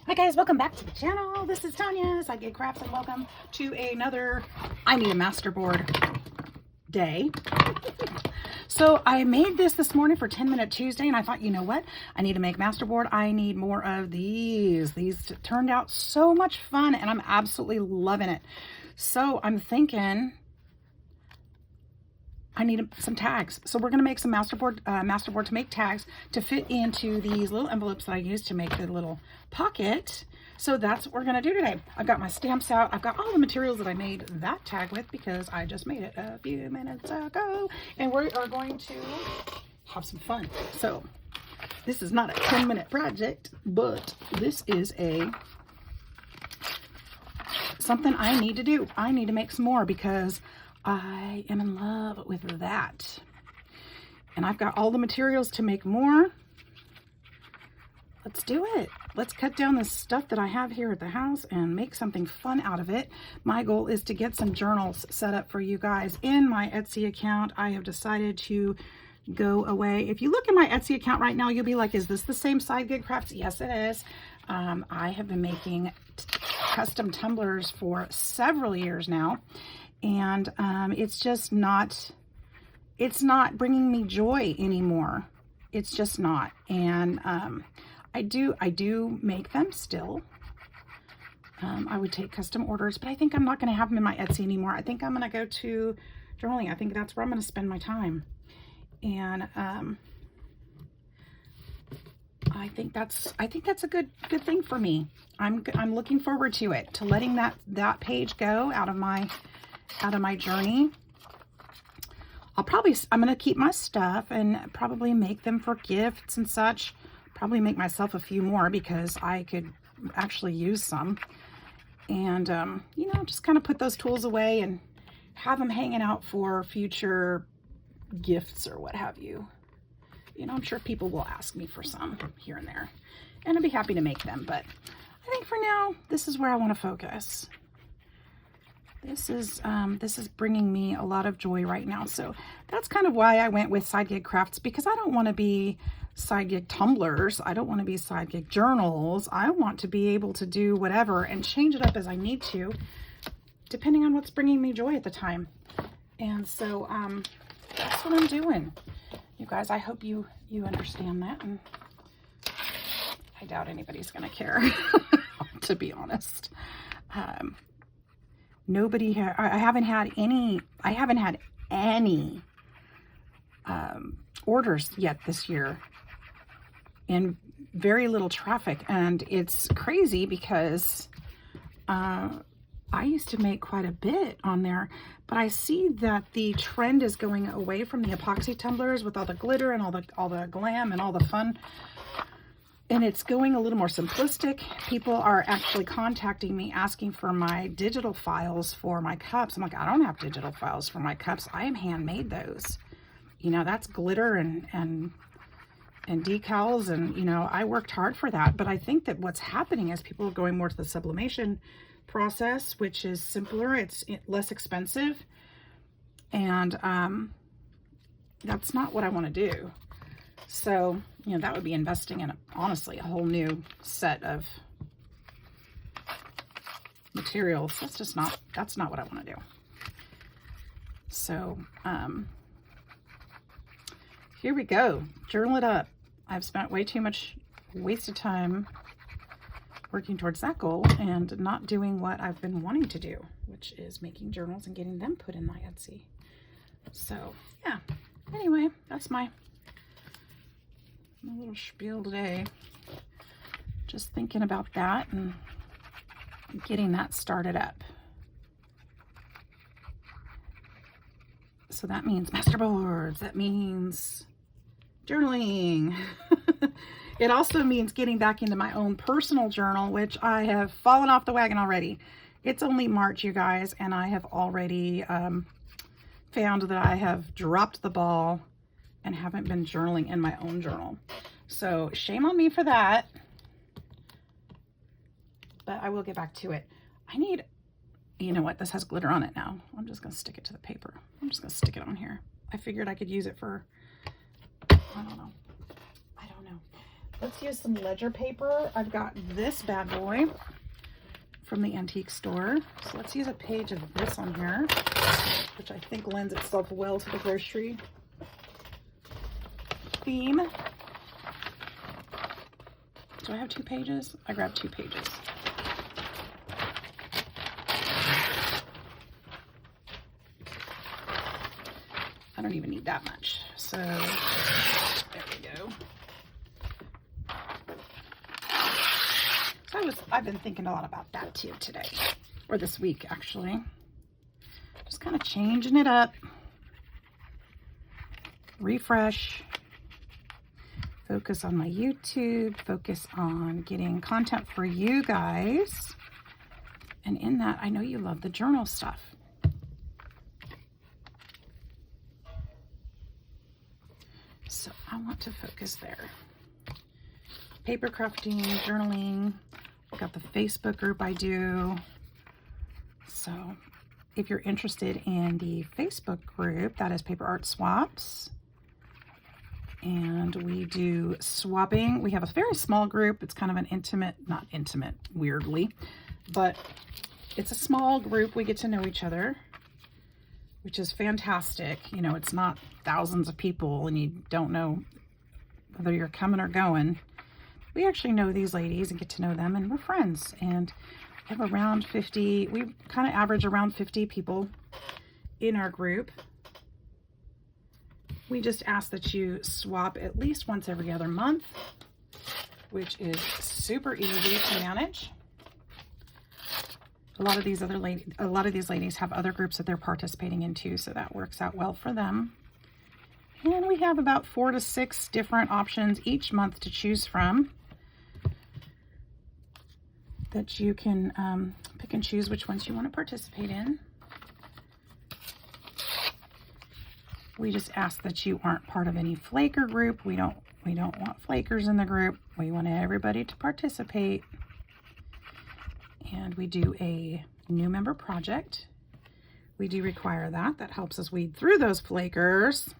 Hi guys, welcome back to the channel. This is Tanya, Sidegigcrafts, and welcome to another I Need a Masterboard day. So I made this morning for 10-minute Tuesday, and I thought, you know what? I need to make masterboard. I need more of these. These turned out so much fun, and I'm absolutely loving it. So I'm thinking I need some tags. So we're going to make some masterboard to make tags to fit into these little envelopes that I use to make the little pocket. So that's what we're going to do today. I've got my stamps out. I've got all the materials that I made that tag with because I just made it a few minutes ago. And we are going to have some fun. So this is not a 10-minute project, but this is something I need to do. I need to make some more because I am in love with that. And I've got all the materials to make more. Let's do it. Let's cut down the stuff that I have here at the house and make something fun out of it. My goal is to get some journals set up for you guys in my Etsy account. I have decided to go away. If you look at my Etsy account right now, you'll be like, is this the same Sidegigcrafts? Yes, it is. I have been making custom tumblers for several years now. And it's just not, it's not bringing me joy anymore. It's just not. And I do make them still. I would take custom orders, but I think I'm not going to have them in my Etsy anymore. I think I'm going to go to journaling. I think that's where I'm going to spend my time. And I think that's a good thing for me. I'm looking forward to it, to letting that page go out of my journey. I'm going to keep my stuff and probably make them for gifts and such. Probably make myself a few more because I could actually use some. And, you know, just kind of put those tools away and have them hanging out for future gifts or what have you. You know, I'm sure people will ask me for some here and there, and I'd be happy to make them. But I think for now, this is where I want to focus. This is bringing me a lot of joy right now. So that's kind of why I went with Sidegigcrafts, because I don't want to be Sidegig tumblers. I don't want to be Sidegig journals. I want to be able to do whatever and change it up as I need to, depending on what's bringing me joy at the time. And so that's what I'm doing. You guys, I hope you understand that. And I doubt anybody's going to care, to be honest. I haven't had any orders yet this year, and very little traffic. And it's crazy because I used to make quite a bit on there, but I see that the trend is going away from the epoxy tumblers with all the glitter and all the glam and all the fun. And it's going a little more simplistic. People are actually contacting me asking for my digital files for my cups. I'm like, I don't have digital files for my cups. I am handmade those. You know, that's glitter and decals, and you know, I worked hard for that. But I think that what's happening is people are going more to the sublimation process, which is simpler, it's less expensive, and that's not what I want to do. So, you know, that would be investing in, honestly, a whole new set of materials. That's not what I want to do. So, here we go. Journal it up. I've spent way too much wasted time working towards that goal and not doing what I've been wanting to do, which is making journals and getting them put in my Etsy. So, yeah. Anyway, that's my little spiel today. Just thinking about that and getting that started up. So that means masterboards. That means journaling. It also means getting back into my own personal journal, which I have fallen off the wagon already. It's only March, you guys, and I have already found that I have dropped the ball and haven't been journaling in my own journal. So shame on me for that, but I will get back to it. You know what? This has glitter on it now. I'm just going to stick it to the paper. I'm just going to stick it on here. I figured I could use it for, I don't know. Let's use some ledger paper. I've got this bad boy from the antique store. So let's use a page of this on here, which I think lends itself well to the grocery theme. Do I have 2 pages? I grabbed 2 pages. I don't even need that much. So there we go. So I've been thinking a lot about that too today, or this week actually. Just kind of changing it up. Refresh. Focus on my YouTube. Focus on getting content for you guys. And in that, I know you love the journal stuff. So I want to focus there. Paper crafting, journaling. I've got the Facebook group I do. So if you're interested in the Facebook group, that is Paper Art Swaps. And we do swapping. We have a very small group. It's kind of an intimate, not intimate, weirdly, but it's a small group. We get to know each other, which is fantastic. You know, it's not thousands of people and you don't know whether you're coming or going. We actually know these ladies and get to know them, and we're friends. And we have around 50, we kind of average around 50 people in our group. We just ask that you swap at least once every other month, which is super easy to manage. A lot of these ladies have other groups that they're participating in too, so that works out well for them. And we have about 4 to 6 different options each month to choose from, that you can pick and choose which ones you want to participate in. We just ask that you aren't part of any flaker group. We don't want flakers in the group. We want everybody to participate. And we do a new member project. We do require that. That helps us weed through those flakers.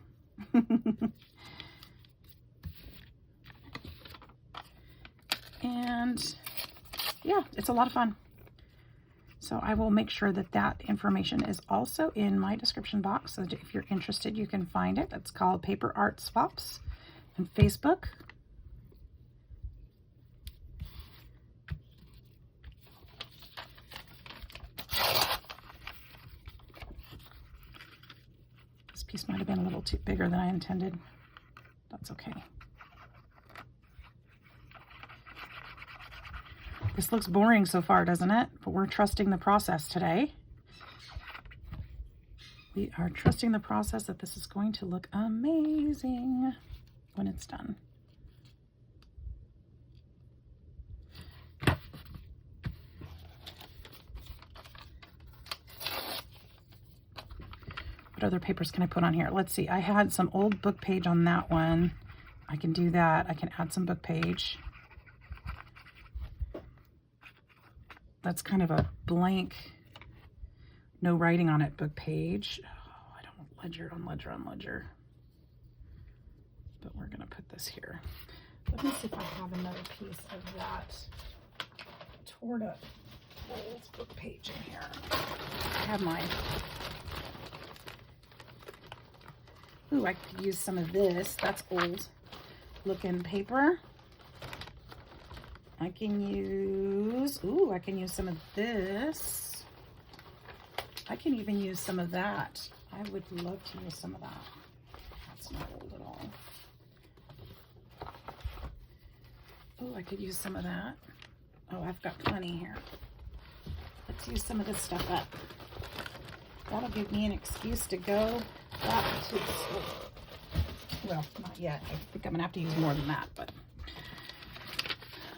And yeah, it's a lot of fun. So I will make sure that that information is also in my description box, so that if you're interested, you can find it. It's called Paper Art Swaps on Facebook. This piece might have been a little too bigger than I intended. That's okay. This looks boring so far, doesn't it? But we're trusting the process today. We are trusting the process that this is going to look amazing when it's done. What other papers can I put on here? Let's see. I had some old book page on that one. I can do that. I can add some book page. That's kind of a blank, no writing on it book page. Oh, I don't want ledger on ledger on ledger. But we're going to put this here. Let me see if I have another piece of that torn up old book page in here. I have mine. Ooh, I could use some of this. That's old looking paper. I can use, ooh, I can use some of this. I can even use some of that. I would love to use some of that. That's not old at all. Oh, I could use some of that. Oh, I've got plenty here. Let's use some of this stuff up. That'll give me an excuse to go back to the store. Well, not yet. I think I'm gonna have to use more than that, but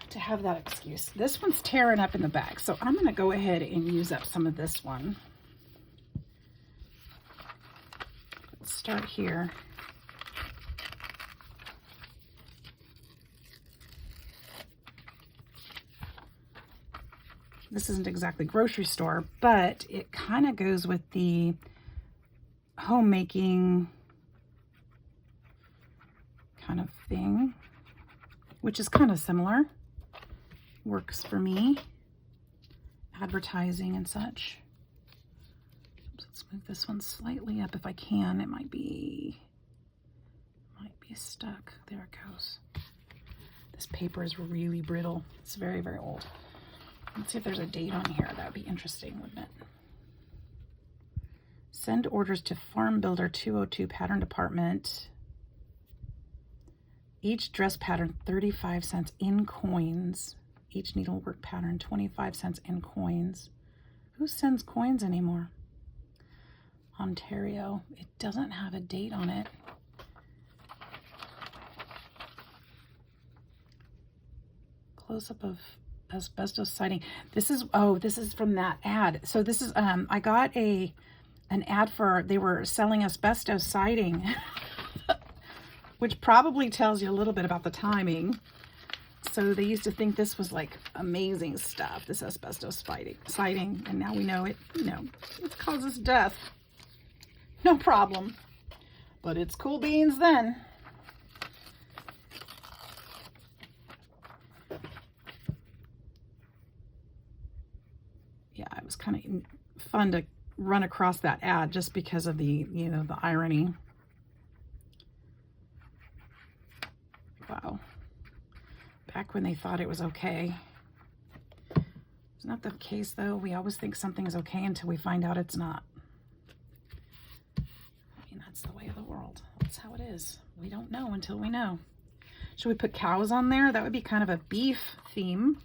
to have that excuse. This one's tearing up in the bag, so I'm gonna go ahead and use up some of this one. Let's start here. This isn't exactly grocery store, but it kind of goes with the homemaking kind of thing. which is kind of similar. Works for me. Advertising and such. Oops, let's move this one slightly up if I can. It might be stuck. There it goes. This paper is really brittle. It's very, very old. Let's see if there's a date on here. That would be interesting, wouldn't it? Send orders to Farm Builder 202 Pattern Department. Each dress pattern 35 cents in coins. Each needlework pattern 25 cents in coins. Who sends coins anymore? Ontario. It doesn't have a date on it. Close-up of asbestos siding. This is from that ad. So this is I got an ad for, they were selling asbestos siding, which probably tells you a little bit about the timing. So they used to think this was like amazing stuff, this asbestos siding, and now we know it, it causes death. No problem. But it's cool beans then. Yeah, it was kind of fun to run across that ad just because of the, the irony. Wow. Back when they thought it was okay. It's not the case though. We always think something is okay until we find out it's not. I mean, that's the way of the world. That's how it is. We don't know until we know. Should we put cows on there? That would be kind of a beef theme.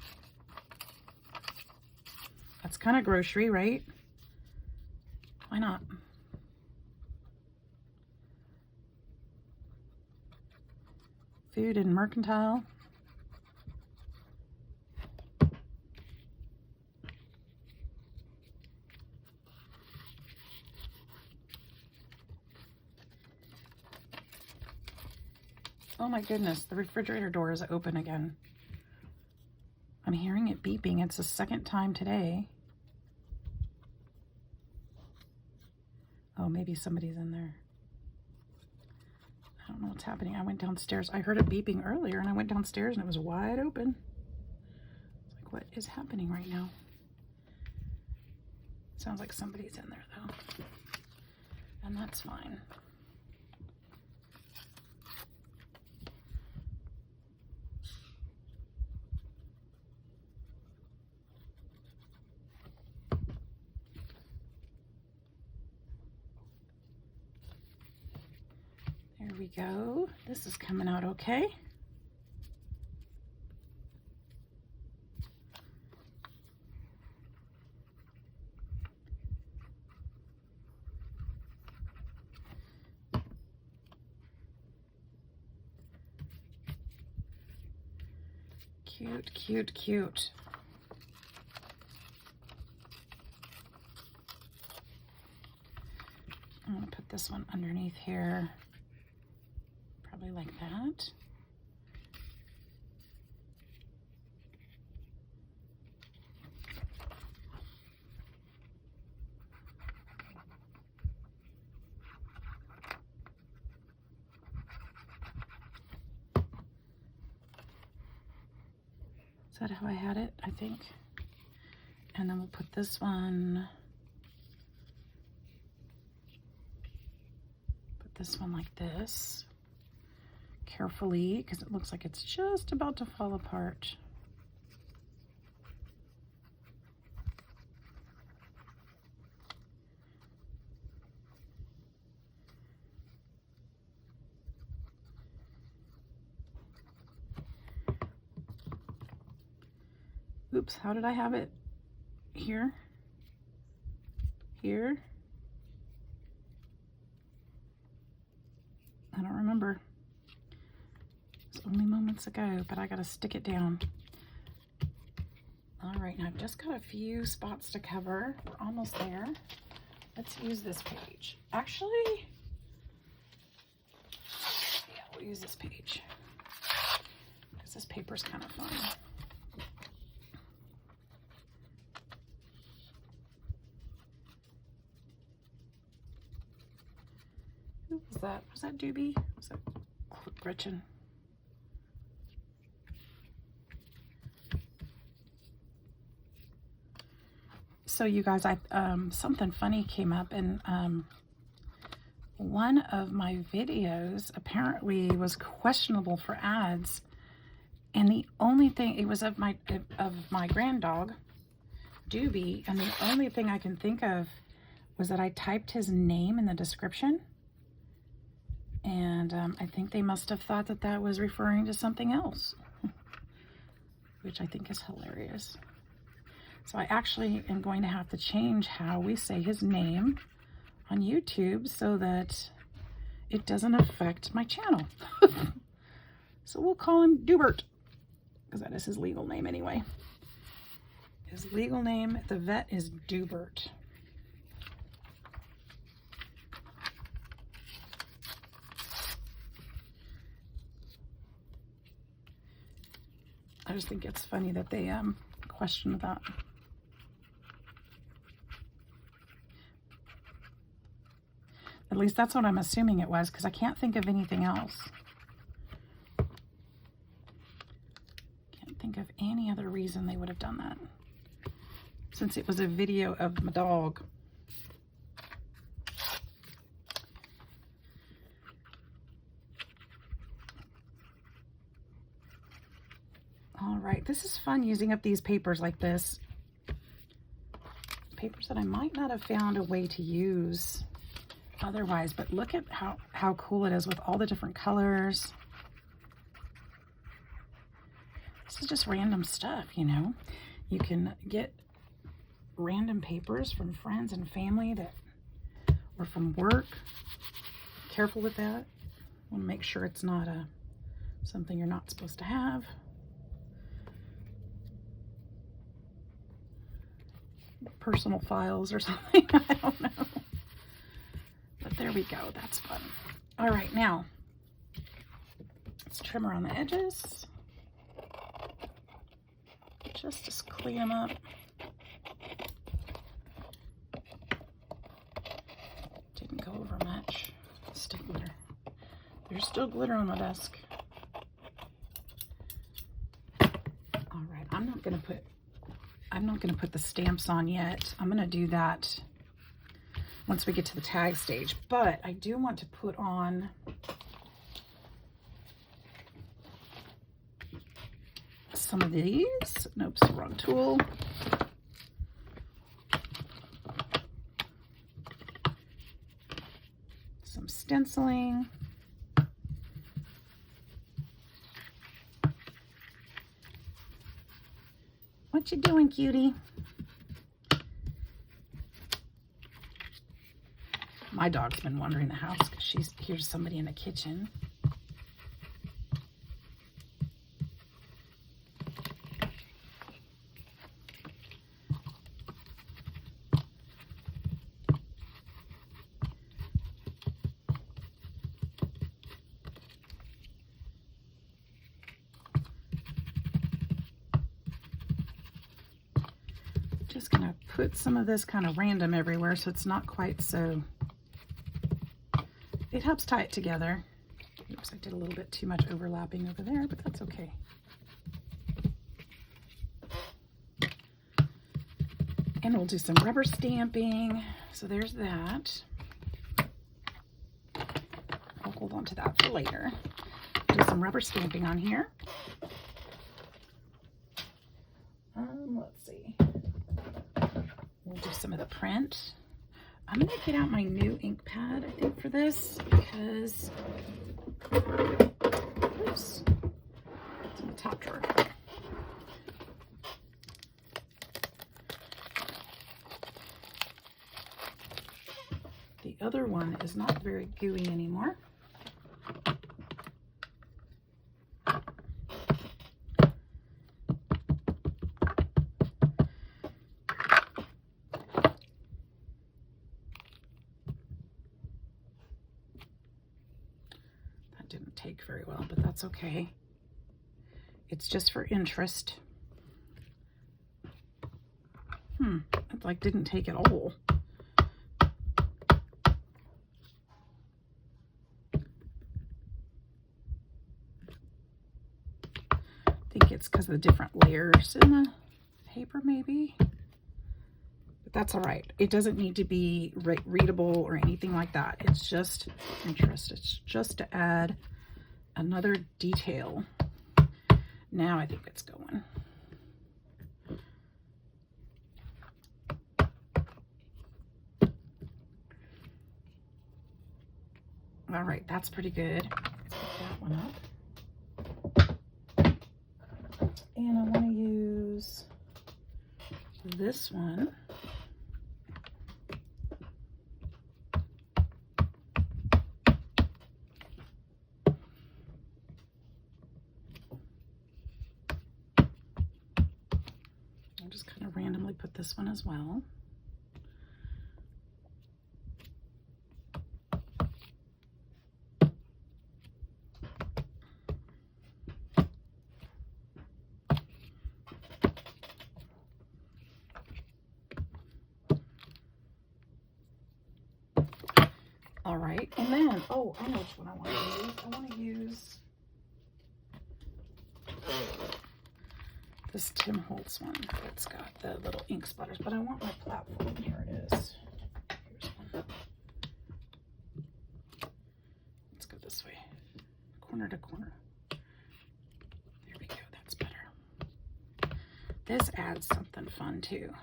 That's kind of grocery, right? Why not? Food and mercantile. Oh my goodness, the refrigerator door is open again. I'm hearing it beeping. It's the second time today. Oh, maybe somebody's in there. I don't know what's happening. I went downstairs. I heard it beeping earlier and I went downstairs and it was wide open. It's like, what is happening right now? Sounds like somebody's in there though. And that's fine. There we go. This is coming out okay. Cute, cute, cute. I'm going to put this one underneath here. Probably like that. Is that how I had it? I think. And then we'll put this one, like this. Carefully, because it looks like it's just about to fall apart. Oops, how did I have it? Here? Here? I don't remember. Only moments ago, but I gotta stick it down. All right, now I've just got a few spots to cover. We're almost there. Let's use this page. Actually, yeah, we'll use this page because this paper's kind of fun. Who was that? Was that Doobie? Was that Gretchen? So you guys, something funny came up, and one of my videos apparently was questionable for ads, and the only thing, it was of my grand dog Doobie, and the only thing I can think of was that I typed his name in the description, and I think they must have thought that that was referring to something else, which I think is hilarious. So I actually am going to have to change how we say his name on YouTube so that it doesn't affect my channel. So we'll call him Doobert, because that is his legal name anyway. His legal name at the vet is Doobert. I just think it's funny that they questioned that. At least that's what I'm assuming it was, because I can't think of anything else. Can't think of any other reason they would have done that, since it was a video of my dog. All right, this is fun using up these papers like this. Papers that I might not have found a way to use otherwise, but look at how cool it is with all the different colors. This is just random stuff, you know. You can get random papers from friends and family that, or from work. Careful with that. Want to make sure it's not something you're not supposed to have. Personal files or something. I don't know. But there we go. That's fun. All right, now let's trim around the edges just to clean them up. Didn't go over much. Still glitter. There's still glitter on my desk. All right, I'm not gonna put the stamps on yet. I'm gonna do that once we get to the tag stage, but I do want to put on some of these. Nope, wrong tool. Some stenciling. What you doing, cutie? My dog's been wandering the house because she hears somebody in the kitchen. Just gonna put some of this kind of random everywhere so it's not quite so. It helps tie it together. Oops, I did a little bit too much overlapping over there, but that's okay. And we'll do some rubber stamping. So there's that. I'll hold on to that for later. Do some rubber stamping on here. Let's see. We'll do some of the print. I'm going to get out my new ink pad, I think, for this, because, oops, it's in the top drawer. The other one is not very gooey anymore. Didn't take very well, but that's okay. It's just for interest. It like didn't take at all. I think it's because of the different layers in the paper, maybe. But that's all right. It doesn't need to be readable or anything like that. It's just interest. It's just to add another detail. Now I think it's going. All right, that's pretty good. Let's put that one up. And I want to use this one. I'll just kind of randomly put this one as well. All right, and then, oh, I know which one I want to use. I want to use this Tim Holtz one. It's got the little ink splatters, but I want my platform. Here it is. Here's one. Let's go this way, corner to corner. There we go, that's better. This adds something fun too.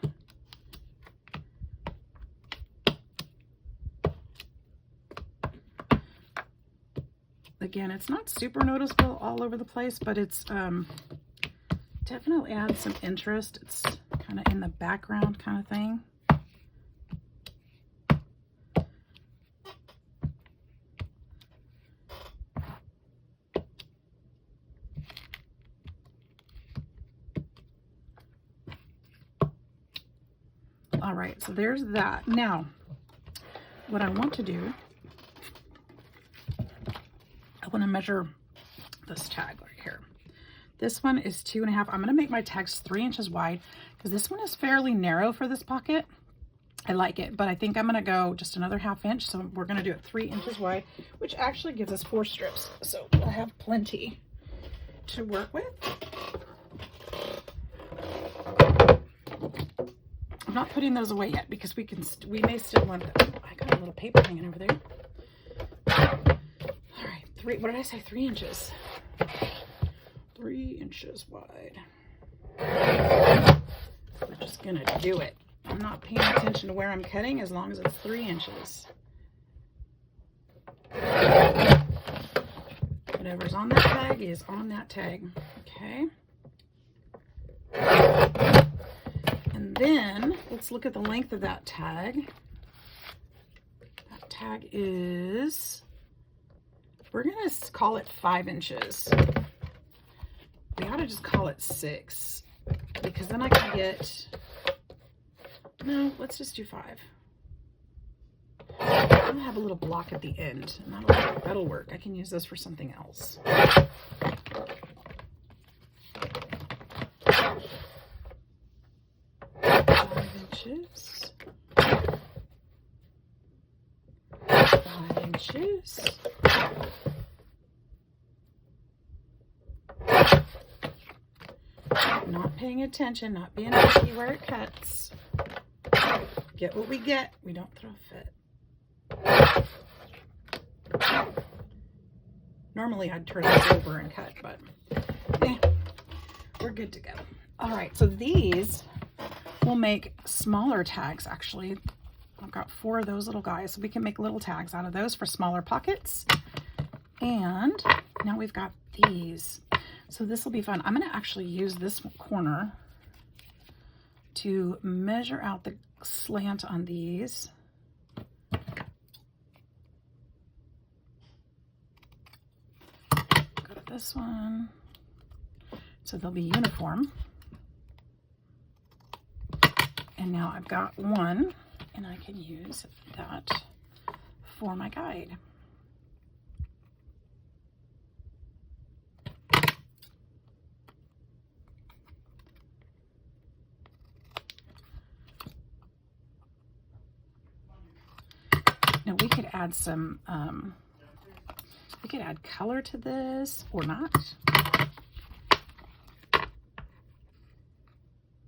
Again, it's not super noticeable all over the place, but it's definitely adds some interest. It's kind of in the background kind of thing. All right, so there's that. Now, what I want to do, I want to measure this tag right here. This one is 2.5. I'm going to make my tags 3 inches wide because this one is fairly narrow for this pocket. I like it, but I think I'm going to go just another 1/2 inch. So we're going to do it 3 inches wide, which actually gives us 4 strips. So we'll have plenty to work with. I'm not putting those away yet because we may still want them. I got a little paper hanging over there. All right, what did I say? 3 inches. 3 inches wide. We're just gonna do it. I'm not paying attention to where I'm cutting as long as it's 3 inches. Whatever's on that tag is on that tag. Okay. And then let's look at the length of that tag. That tag is, we're gonna call it 5 inches. We ought to just call it 6 because then I can get, no, let's just do 5. I'm gonna have a little block at the end and that'll work. I can use this for something else. 5 inches. 5 inches. Not paying attention, not being picky where it cuts. Get what we get. We don't throw a fit. Normally I'd turn this over and cut, but yeah, we're good to go. All right, so these will make smaller tags actually. I've got 4 of those little guys, so we can make little tags out of those for smaller pockets. And now we've got these. So this will be fun. I'm going to actually use this corner to measure out the slant on these. Go to this one. So they'll be uniform. And now I've got one, and I can use that for my guide. Now we could add some, we could add color to this or not.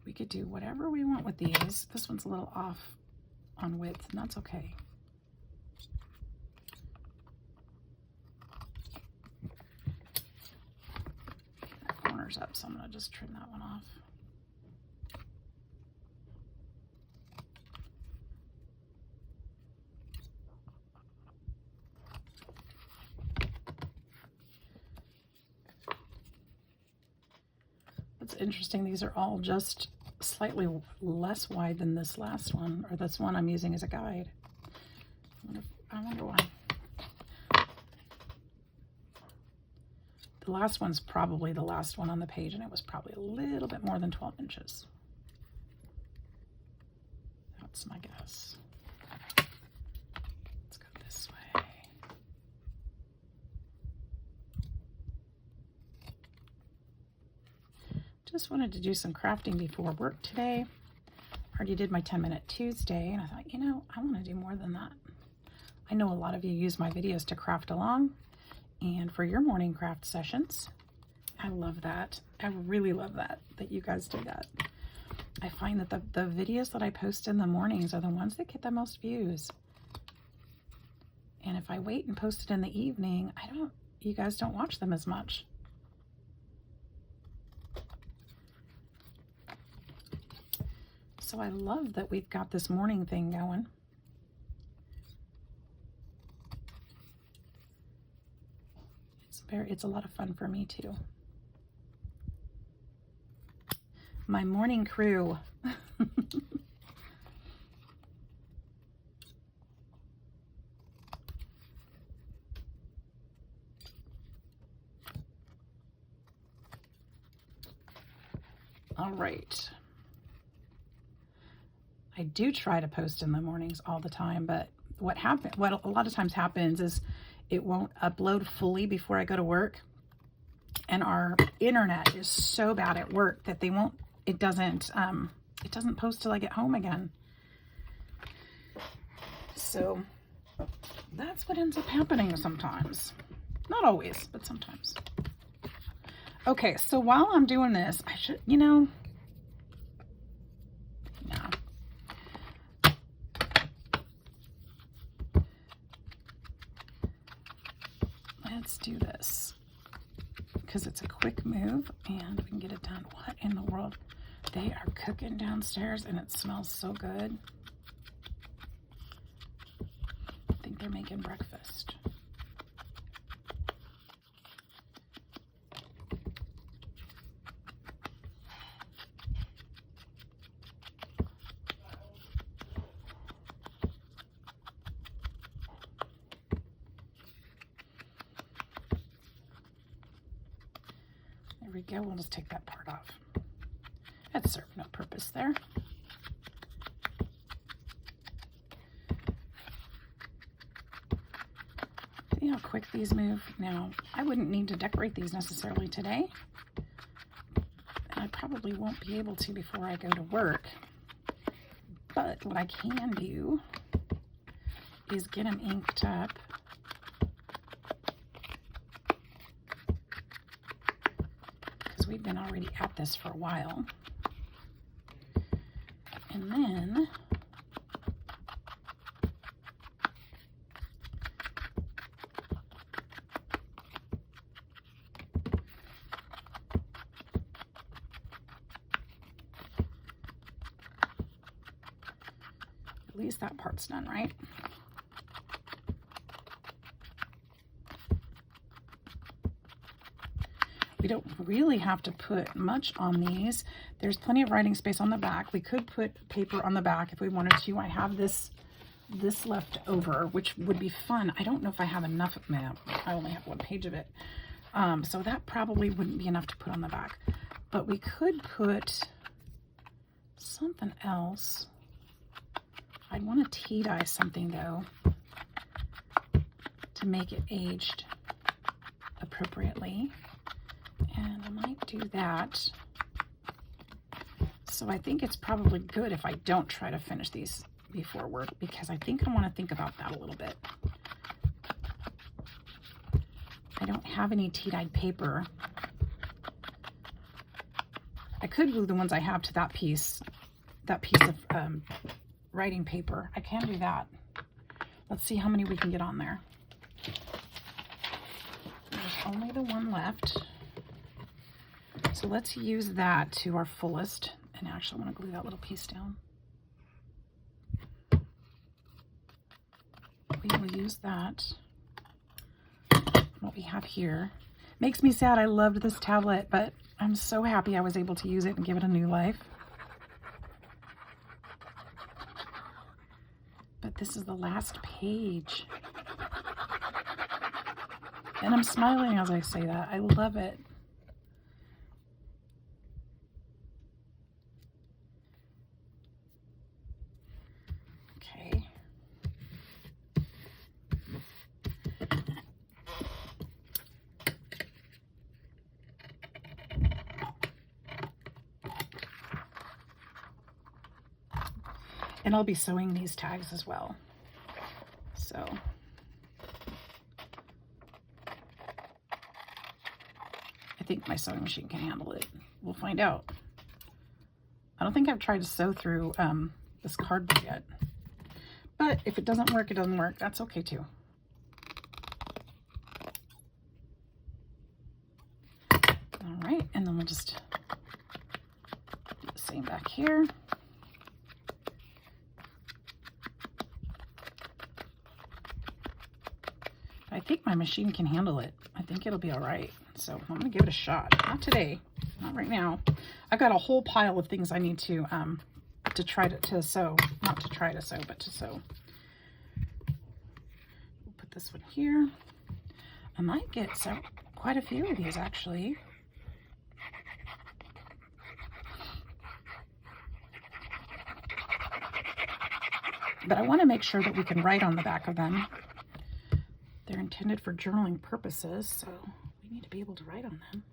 We could do whatever we want with these. This one's a little off on width, and that's okay. That corner's up, so I'm going to just trim that one off. It's interesting, these are all just slightly less wide than this last one, or this one I'm using as a guide. I wonder why. The last one's probably the last one on the page, and it was probably a little bit more than 12 inches. That's my guess. Let's go this way. Just wanted to do some crafting before work today. Already did my 10-minute Tuesday, and I thought, you know, I want to do more than that. I know a lot of you use my videos to craft along, and for your morning craft sessions. I love that. I really love that you guys do that. I find that the videos that I post in the mornings are the ones that get the most views. And if I wait and post it in the evening, you guys don't watch them as much. So I love that we've got this morning thing going. It's a lot of fun for me too. My morning crew. All right. I do try to post in the mornings all the time, but what a lot of times happens is it won't upload fully before I go to work. And our internet is so bad at work that it doesn't post till I get home again. So that's what ends up happening sometimes. Not always, but sometimes. Okay, so while I'm doing this, I should, no. Let's do this because it's a quick move and we can get it done. What in the world? They are cooking downstairs and it smells so good. I think they're making breakfast. There we go. We'll just take that part off. That served no purpose there. See how quick these move? Now, I wouldn't need to decorate these necessarily today. I probably won't be able to before I go to work. But what I can do is get them inked up. Because we've been already at this for a while. And then at least that part's done, right? We don't really have to put much on these. There's plenty of writing space on the back. We could put paper on the back if we wanted to. I have this left over, which would be fun. I don't know if I have enough. Man, I only have one page of it. So that probably wouldn't be enough to put on the back. But we could put something else. I'd want to tea dye something though to make it aged appropriately. And I might do that. So I think it's probably good if I don't try to finish these before work, because I think I want to think about that a little bit. I don't have any tea-dyed paper. I could glue the ones I have to that piece of writing paper. I can do that. Let's see how many we can get on there. There's only the one left. So let's use that to our fullest. And actually, I want to glue that little piece down. We will use that. What we have here. Makes me sad. I loved this tablet, but I'm so happy I was able to use it and give it a new life. But this is the last page. And I'm smiling as I say that. I love it. Okay. And I'll be sewing these tags as well. So I think my sewing machine can handle it. We'll find out. I don't think I've tried to sew through this cardboard yet. But if it doesn't work, it doesn't work. That's okay too. All right, and then we'll just do the same back here. I think my machine can handle it. I think it'll be all right. So I'm gonna give it a shot. Not today, not right now. I've got a whole pile of things I need to try to sew. Not to try to sew, but to sew. We'll put this one here. I might get quite a few of these actually. But I want to make sure that we can write on the back of them. They're intended for journaling purposes, so we need to be able to write on them.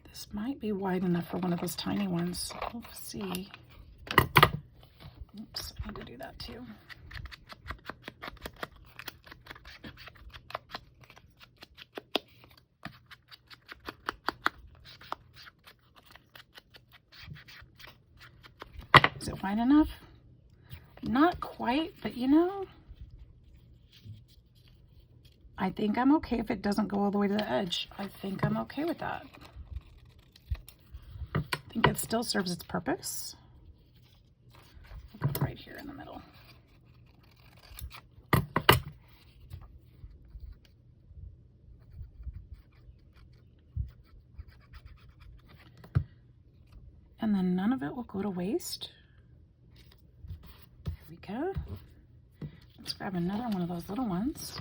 This might be wide enough for one of those tiny ones. We'll see. Oops, I need to do that too. Is it wide enough? Not quite, but you know, I think I'm okay if it doesn't go all the way to the edge. I think I'm okay with that. I think it still serves its purpose. I'll go right here in the middle. And then none of it will go to waste. There we go. Let's grab another one of those little ones.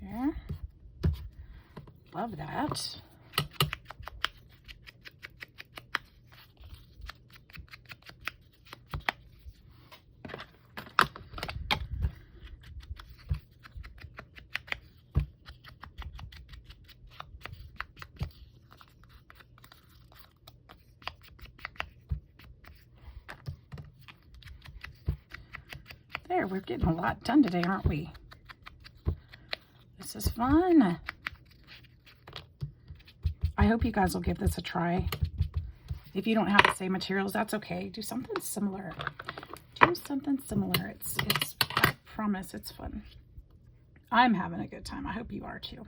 There. Love that. There, we're getting a lot done today, aren't we? This is fun. I hope you guys will give this a try. If you don't have the same materials, that's okay. Do something similar. Do something similar. I promise it's fun. I'm having a good time. I hope you are too.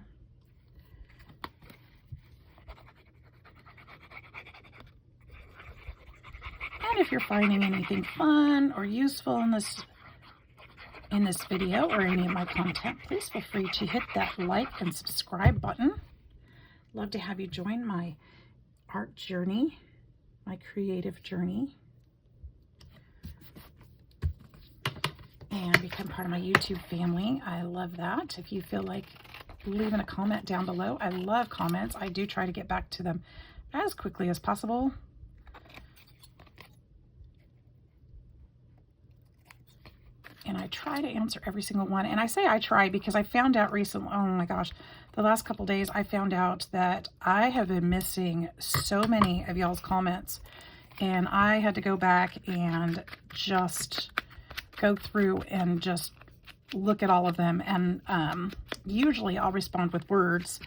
And if you're finding anything fun or useful in this video or any of my content, please feel free to hit that like and subscribe button. Love to have you join my art journey, my creative journey. and become part of my YouTube family. I love that. If you feel like leaving a comment down below, I love comments. I do try to get back to them as quickly as possible. And I try to answer every single one. And I say I try because I found out recently, oh my gosh, the last couple days I found out that I have been missing so many of y'all's comments. And I had to go back and just go through and just look at all of them. And usually I'll respond with words.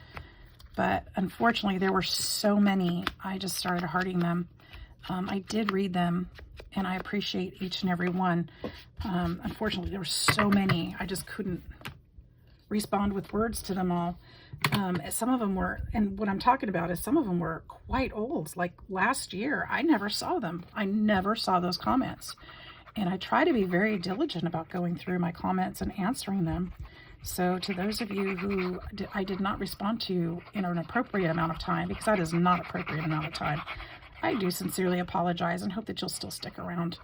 But unfortunately, there were so many, I just started hearting them. I did read them, and I appreciate each and every one. Unfortunately, there were so many, I just couldn't respond with words to them all. Some of them were, and what I'm talking about is some of them were quite old. Like last year, I never saw them. I never saw those comments. And I try to be very diligent about going through my comments and answering them. So to those of you who I did not respond to in an appropriate amount of time, because that is not appropriate amount of time, I do sincerely apologize and hope that you'll still stick around.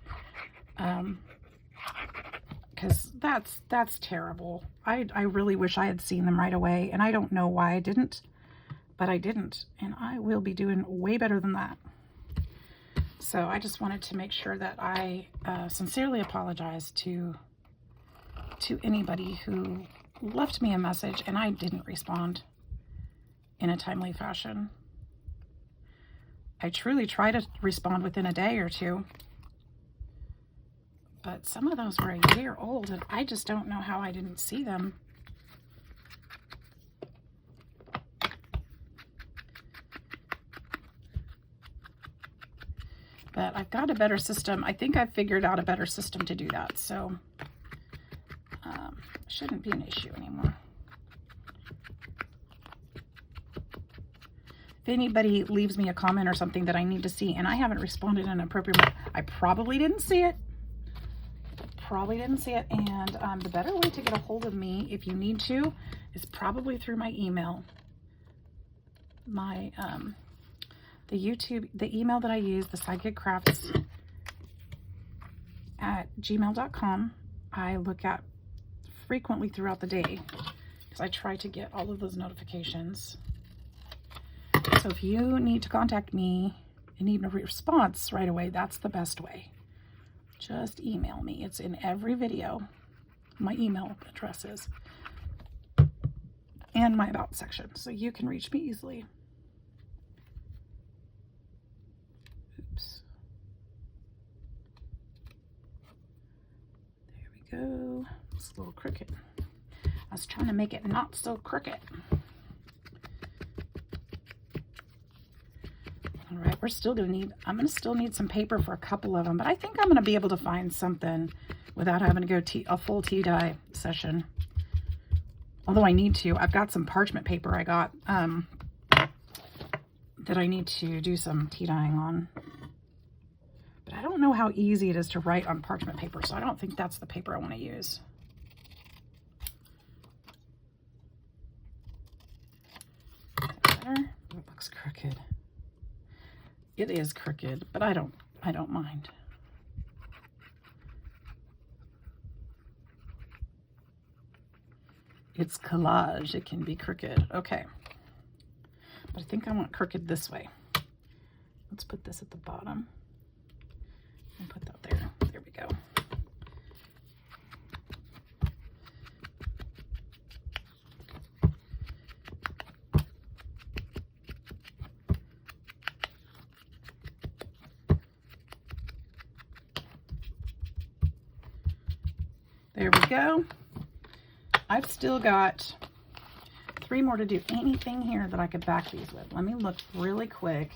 Because that's terrible. I really wish I had seen them right away, and I don't know why I didn't, but I didn't, and I will be doing way better than that. So I just wanted to make sure that I sincerely apologize to anybody who left me a message and I didn't respond in a timely fashion. I truly try to respond within a day or two, but some of those were a year old and I just don't know how I didn't see them. But I've got a better system. I think I've figured out a better system to do that. So shouldn't be an issue anymore. If anybody leaves me a comment or something that I need to see and I haven't responded in an appropriate way, I probably didn't see it. And the better way to get a hold of me, if you need to, is probably through my email. My the email that I use, the Sidegigcrafts at gmail.com, I look at frequently throughout the day because I try to get all of those notifications. So if you need to contact me and need a response right away, that's the best way. Just email me. It's in every video. My email address is, and my about section, so you can reach me easily. Oops. There we go. It's a little crooked. I was trying to make it not so crooked. All right, we're still gonna need, I'm gonna still need some paper for a couple of them, but I think I'm gonna be able to find something without having to go a full tea dye session. Although I need to, I've got some parchment paper I got that I need to do some tea dyeing on. But I don't know how easy it is to write on parchment paper, so I don't think that's the paper I want to use. Better? It looks crooked. It is crooked, but I don't mind. It's collage. It can be crooked. Okay. But I think I want crooked this way. Let's put this at the bottom and put that there. There we go. There we go. I've still got 3 more to do. Anything here that I could back these with? Let me look really quick.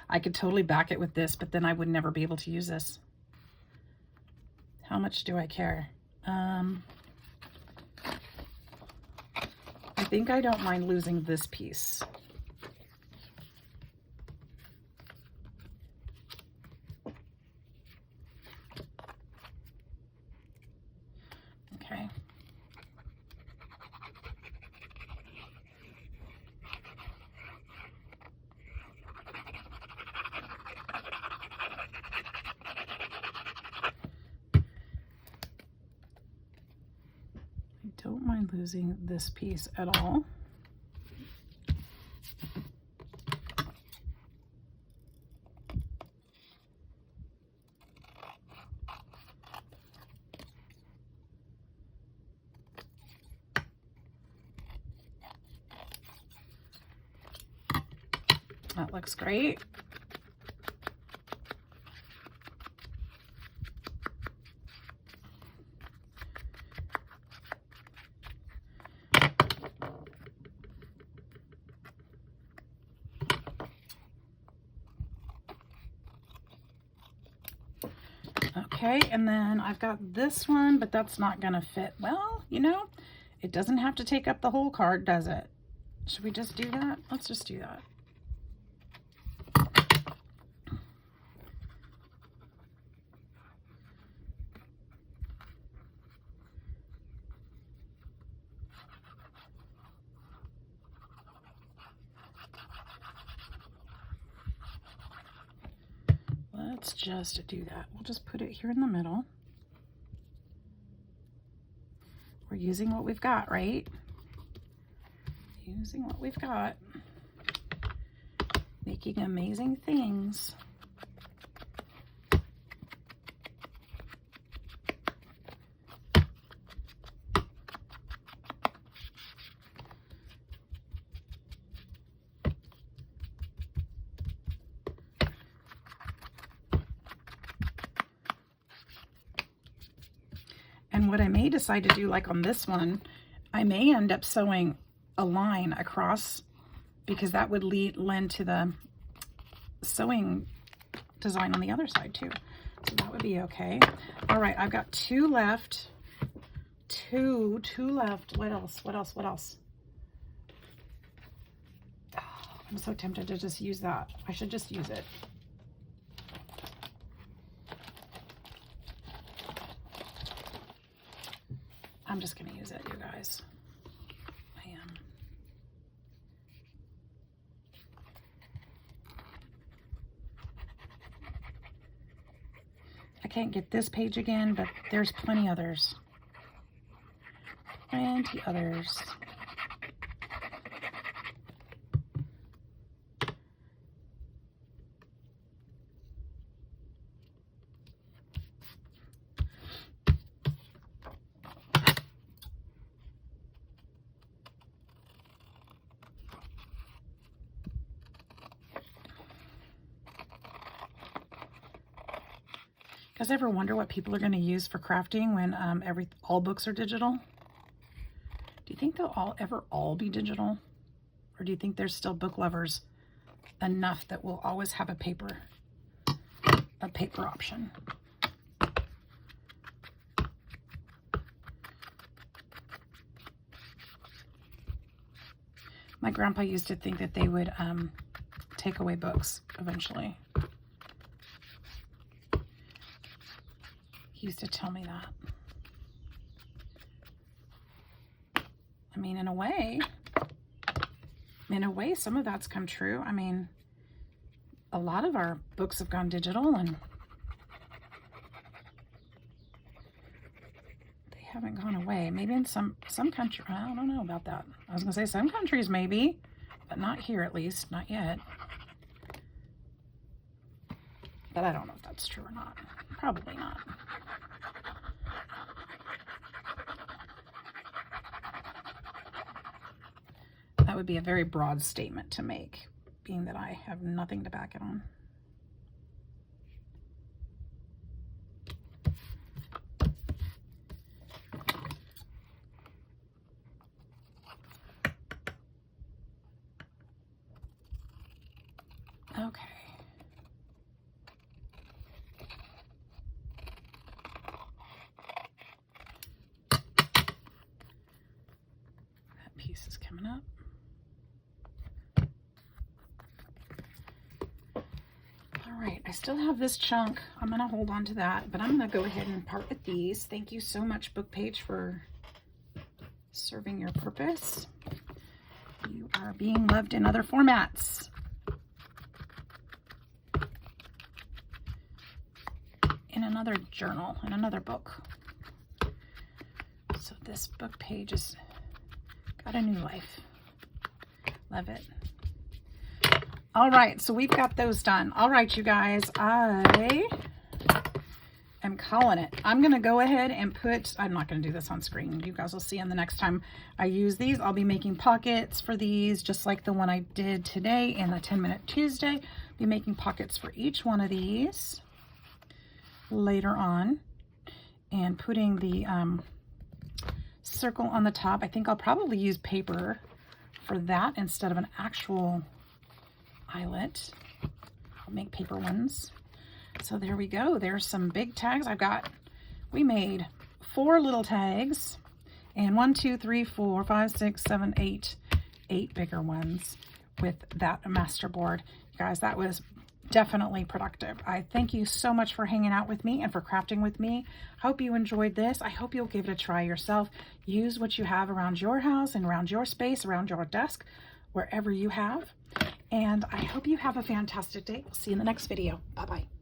I could totally back it with this, but then I would never be able to use this. How much do I care? I think I don't mind losing this piece. Okay. don't mind losing this piece at all. That looks great. Okay, and then I've got this one, but that's not gonna fit. Well, you know, it doesn't have to take up the whole card, does it? Should we just do that? Let's just do that. Let's just do that. We'll just put it here in the middle. We're using what we've got, right? Using what we've got. Making amazing things. And what I may decide to do, like on this one, I may end up sewing a line across, because that would lend to the sewing design on the other side too. So that would be okay. All right, I've got two left. Two left. What else? What else? What else? Oh, I'm so tempted to just use that. I should just use it. I'm just going to use it, you guys. I am. I can't get this page again, but there's plenty others. Plenty others. You guys ever wonder what people are going to use for crafting when all books are digital? Do you think they'll ever all be digital? Or do you think there's still book lovers enough that we'll always have a paper option? My grandpa used to think that they would take away books eventually. He used to tell me that. I mean, in a way, some of that's come true. I mean, a lot of our books have gone digital and they haven't gone away. Maybe in some country, I don't know about that. I was gonna say some countries maybe, but not here, at least, not yet. But I don't know if that's true or not. Probably not. That would be a very broad statement to make, being that I have nothing to back it on. Okay. That piece is coming up. All right, I still have this chunk. I'm going to hold on to that, but I'm going to go ahead and part with these. Thank you so much, book page, for serving your purpose. You are being loved in other formats. In another journal, in another book. So this book page has got a new life. Love it. All right, so we've got those done. All right, you guys, I am calling it. I'm going to go ahead and I'm not going to do this on screen. You guys will see in the next time I use these. I'll be making pockets for these, just like the one I did today in the 10-Minute Tuesday. Be making pockets for each one of these later on and putting the circle on the top. I think I'll probably use paper for that instead of an actual eyelet. I'll make paper ones. So there we go. There's some big tags. We made 4 little tags and 1, 2, 3, 4, 5, 6, 7, 8 bigger ones with that masterboard. You guys, that was definitely productive. I thank you so much for hanging out with me and for crafting with me. Hope you enjoyed this. I hope you'll give it a try yourself. Use what you have around your house and around your space, around your desk, wherever you have. And I hope you have a fantastic day. We'll see you in the next video. Bye-bye.